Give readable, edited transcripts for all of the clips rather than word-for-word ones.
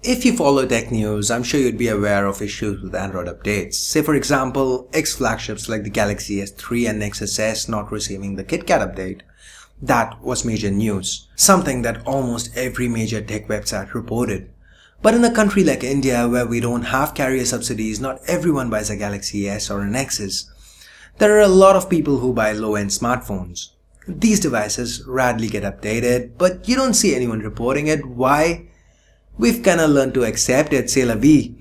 If you follow tech news, I'm sure you'd be aware of issues with Android updates. Say for example, X flagships like the Galaxy S3 and Nexus S not receiving the KitKat update. That was major news, something that almost every major tech website reported. But in a country like India, where we don't have carrier subsidies, not everyone buys a Galaxy S or a Nexus. There are a lot of people who buy low-end smartphones. These devices rarely get updated, but you don't see anyone reporting it. Why? We've kinda learned to accept it, c'est la vie.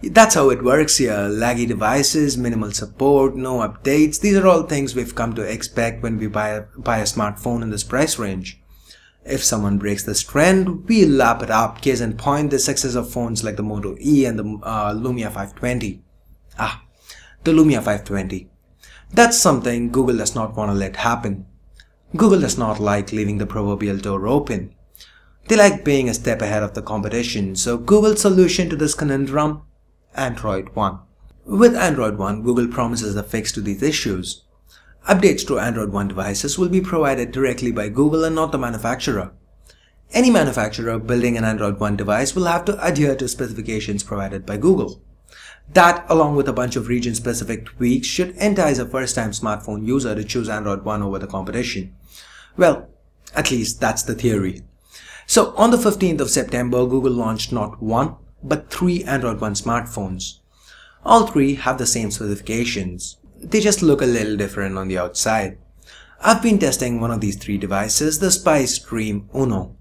That's how it works here. Laggy devices, minimal support, no updates. These are all things we've come to expect when we buy a smartphone in this price range. If someone breaks this trend, we'll lap it up. Case in point, the success of phones like the Moto E and the Lumia 520. The Lumia 520. That's something Google does not want to let happen. Google does not like leaving the proverbial door open. They like being a step ahead of the competition, so Google's solution to this conundrum? Android One. With Android One, Google promises a fix to these issues. Updates to Android One devices will be provided directly by Google and not the manufacturer. Any manufacturer building an Android One device will have to adhere to specifications provided by Google. That, along with a bunch of region-specific tweaks, should entice a first-time smartphone user to choose Android One over the competition. Well, at least that's the theory. So on the 15th of September, Google launched not one, but 3 Android One smartphones. All 3 have the same specifications. They just look a little different on the outside. I've been testing one of these 3 devices, the Spice Dream Uno.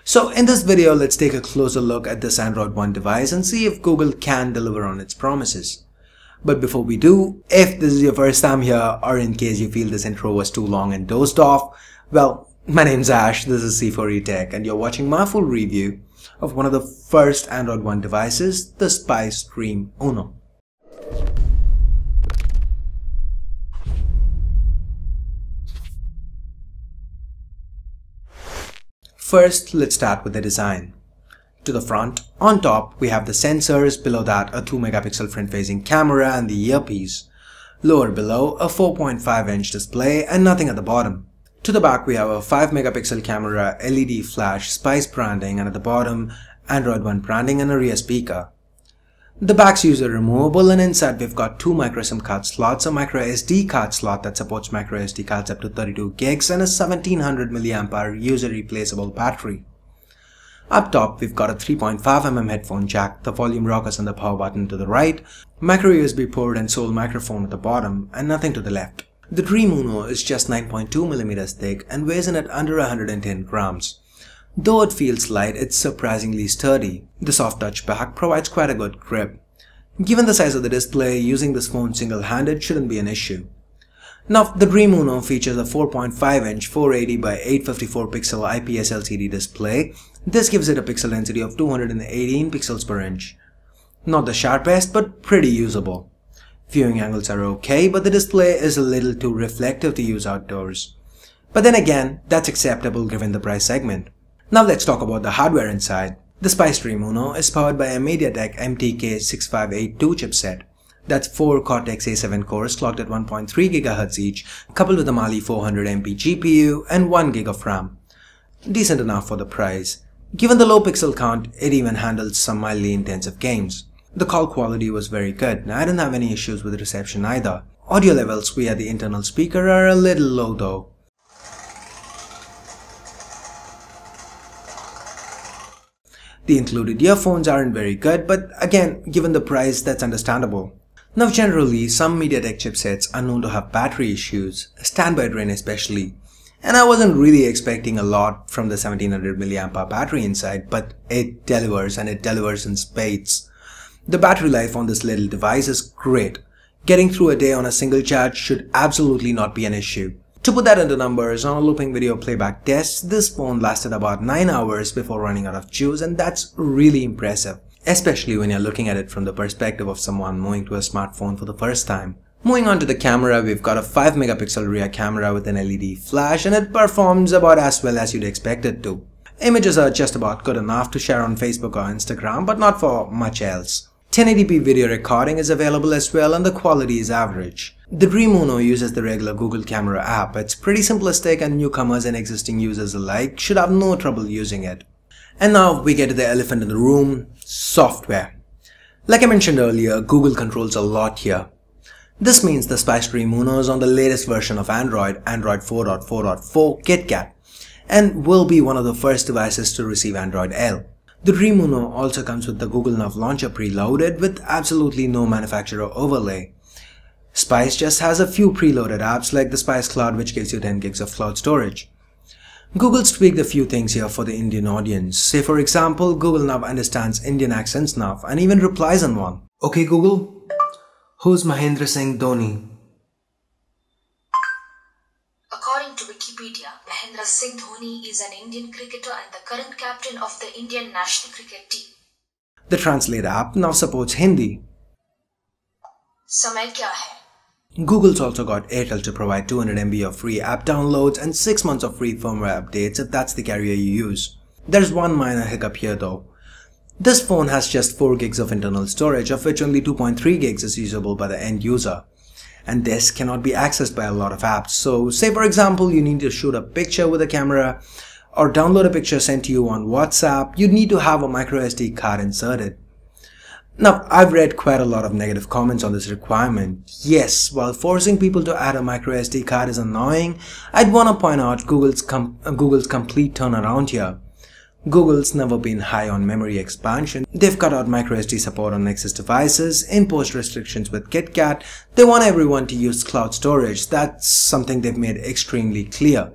So in this video, let's take a closer look at this Android One device and see if Google can deliver on its promises. But before we do, if this is your first time here, or in case you feel this intro was too long and dozed off, well, my name's Ash, this is C4E Tech, and you're watching my full review of one of the first Android One devices, the Spice Dream Uno. First, let's start with the design. To the front, on top, we have the sensors, below that a 2-megapixel front-facing camera and the earpiece. Lower below, a 4.5-inch display and nothing at the bottom. To the back, we have a 5-megapixel camera, LED flash, Spice branding, and at the bottom, Android One branding and a rear speaker. The back's user removable, and inside we've got 2 micro SIM card slots, a micro SD card slot that supports micro SD cards up to 32 gigs, and a 1700 mAh user replaceable battery. Up top, we've got a 3.5mm headphone jack, the volume rockers and the power button to the right, micro USB port and sole microphone at the bottom, and nothing to the left. The Dream Uno is just 9.2mm thick and weighs in at under 110 grams. Though it feels light, it's surprisingly sturdy. The soft touch back provides quite a good grip. Given the size of the display, using this phone single-handed shouldn't be an issue. Now, the Dream Uno features a 4.5-inch 480 by 854 pixel IPS LCD display. This gives it a pixel density of 218 pixels per inch. Not the sharpest, but pretty usable. Viewing angles are okay, but the display is a little too reflective to use outdoors. But then again, that's acceptable given the price segment. Now let's talk about the hardware inside. The Spice Dream Uno is powered by a Mediatek MT6582 chipset. That's 4 Cortex A7 cores clocked at 1.3 GHz each, coupled with a Mali 400MP GPU and 1 GB of RAM. Decent enough for the price. Given the low pixel count, it even handles some mildly intensive games. The call quality was very good. I didn't have any issues with reception either. Audio levels via the internal speaker are a little low though. The included earphones aren't very good, but again, given the price, that's understandable. Now generally, some Mediatek chipsets are known to have battery issues, standby drain especially. And I wasn't really expecting a lot from the 1700 mAh battery inside, but it delivers, and it delivers in spades. The battery life on this little device is great. Getting through a day on a single charge should absolutely not be an issue. To put that into numbers, on a looping video playback test, this phone lasted about 9 hours before running out of juice, and that's really impressive, especially when you're looking at it from the perspective of someone moving to a smartphone for the first time. Moving on to the camera, we've got a 5-megapixel rear camera with an LED flash, and it performs about as well as you'd expect it to. Images are just about good enough to share on Facebook or Instagram, but not for much else. 1080p video recording is available as well, and the quality is average. The Dream Uno uses the regular Google Camera app. It's pretty simplistic, and newcomers and existing users alike should have no trouble using it. And now we get to the elephant in the room, software. Like I mentioned earlier, Google controls a lot here. This means the Spice Dream Uno is on the latest version of Android 4.4.4 KitKat, and will be one of the first devices to receive Android L. The Dream Uno also comes with the Google Now launcher preloaded with absolutely no manufacturer overlay. Spice just has a few preloaded apps like the Spice Cloud, which gives you 10 gigs of cloud storage. Google's tweaked a few things here for the Indian audience. Say for example, Google Now understands Indian accents now and even replies in one. Okay Google, who's Mahendra Singh Dhoni? According to Wikipedia, Mahendra Singh Dhoni is an Indian cricketer and the current captain of the Indian national cricket team. The Translate app now supports Hindi. Samay kya hai? Google's also got Airtel to provide 200 MB of free app downloads and 6 months of free firmware updates if that's the carrier you use. There's one minor hiccup here though. This phone has just 4 gigs of internal storage, of which only 2.3 gigs is usable by the end user. And this cannot be accessed by a lot of apps. So say for example you need to shoot a picture with a camera or download a picture sent to you on WhatsApp, you'd need to have a microSD card inserted. Now, I've read quite a lot of negative comments on this requirement. Yes, while forcing people to add a microSD card is annoying, I'd want to point out Google's complete turnaround here. Google's never been high on memory expansion. They've cut out microSD support on Nexus devices, imposed restrictions with KitKat. They want everyone to use cloud storage. That's something they've made extremely clear.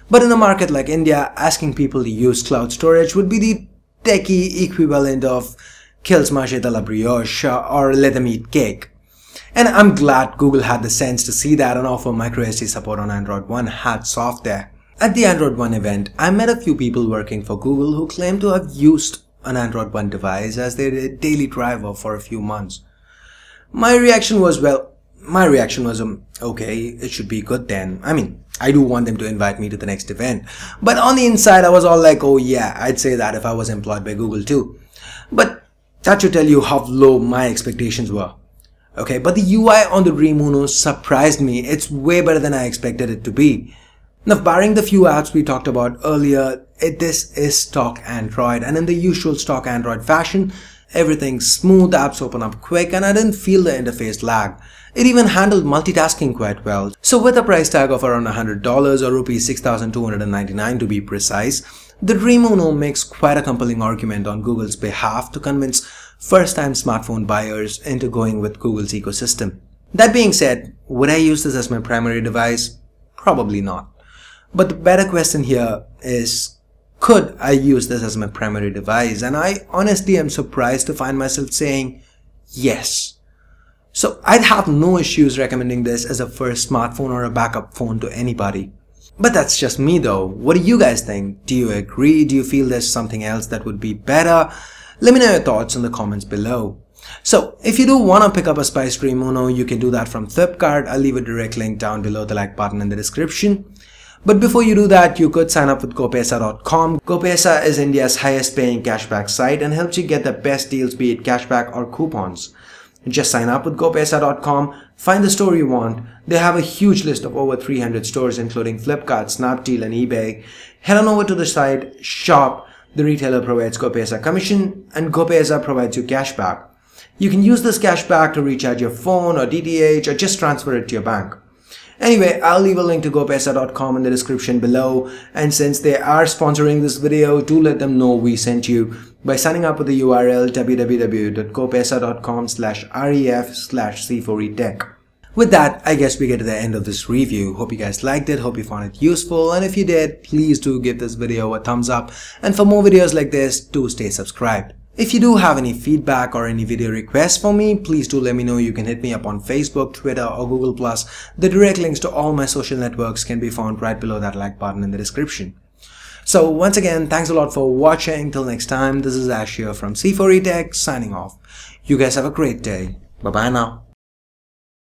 But in a market like India, asking people to use cloud storage would be the techie equivalent of kills mache de la brioche or let them eat cake. And I'm glad Google had the sense to see that and offer microSD support on Android One. Hats off there. At the Android One event, I met a few people working for Google who claimed to have used an Android One device as their daily driver for a few months. My reaction was, okay, it should be good then. I mean, I do want them to invite me to the next event. But on the inside, I was all like, oh yeah, I'd say that if I was employed by Google too. But that should tell you how low my expectations were. Okay, but the UI on the Dream Uno surprised me. It's way better than I expected it to be. Now, barring the few apps we talked about earlier, this is stock Android, and in the usual stock Android fashion, everything's smooth, apps open up quick, and I didn't feel the interface lag. It even handled multitasking quite well. So with a price tag of around $100 or rupees 6,299 to be precise, the Dream Uno makes quite a compelling argument on Google's behalf to convince first-time smartphone buyers into going with Google's ecosystem. That being said, would I use this as my primary device? Probably not. But the better question here is, could I use this as my primary device? And I honestly am surprised to find myself saying yes. So I'd have no issues recommending this as a first smartphone or a backup phone to anybody. But that's just me though. What do you guys think? Do you agree? Do you feel there's something else that would be better? Let me know your thoughts in the comments below. So if you do want to pick up a Spice Dream Uno, you can do that from Flipkart. I'll leave a direct link down below the like button in the description. But before you do that, you could sign up with GoPaisa.com. GoPaisa is India's highest paying cashback site and helps you get the best deals, be it cashback or coupons. Just sign up with GoPaisa.com, find the store you want. They have a huge list of over 300 stores including Flipkart, Snapdeal and eBay. Head on over to the site, shop. The retailer provides GoPaisa commission and GoPaisa provides you cashback. You can use this cashback to recharge your phone or DTH or just transfer it to your bank. Anyway, I'll leave a link to GoPaisa.com in the description below, and since they are sponsoring this video, do let them know we sent you by signing up with the URL www.gopaisa.com/ref/c4etech. With that, I guess we get to the end of this review. Hope you guys liked it, hope you found it useful, and if you did, please do give this video a thumbs up, and for more videos like this, do stay subscribed. If you do have any feedback or any video requests for me, please do let me know. You can hit me up on Facebook, Twitter or Google+. The direct links to all my social networks can be found right below that like button in the description. So once again, thanks a lot for watching. Till next time, this is Ash here from C4etech signing off. You guys have a great day. Bye bye now.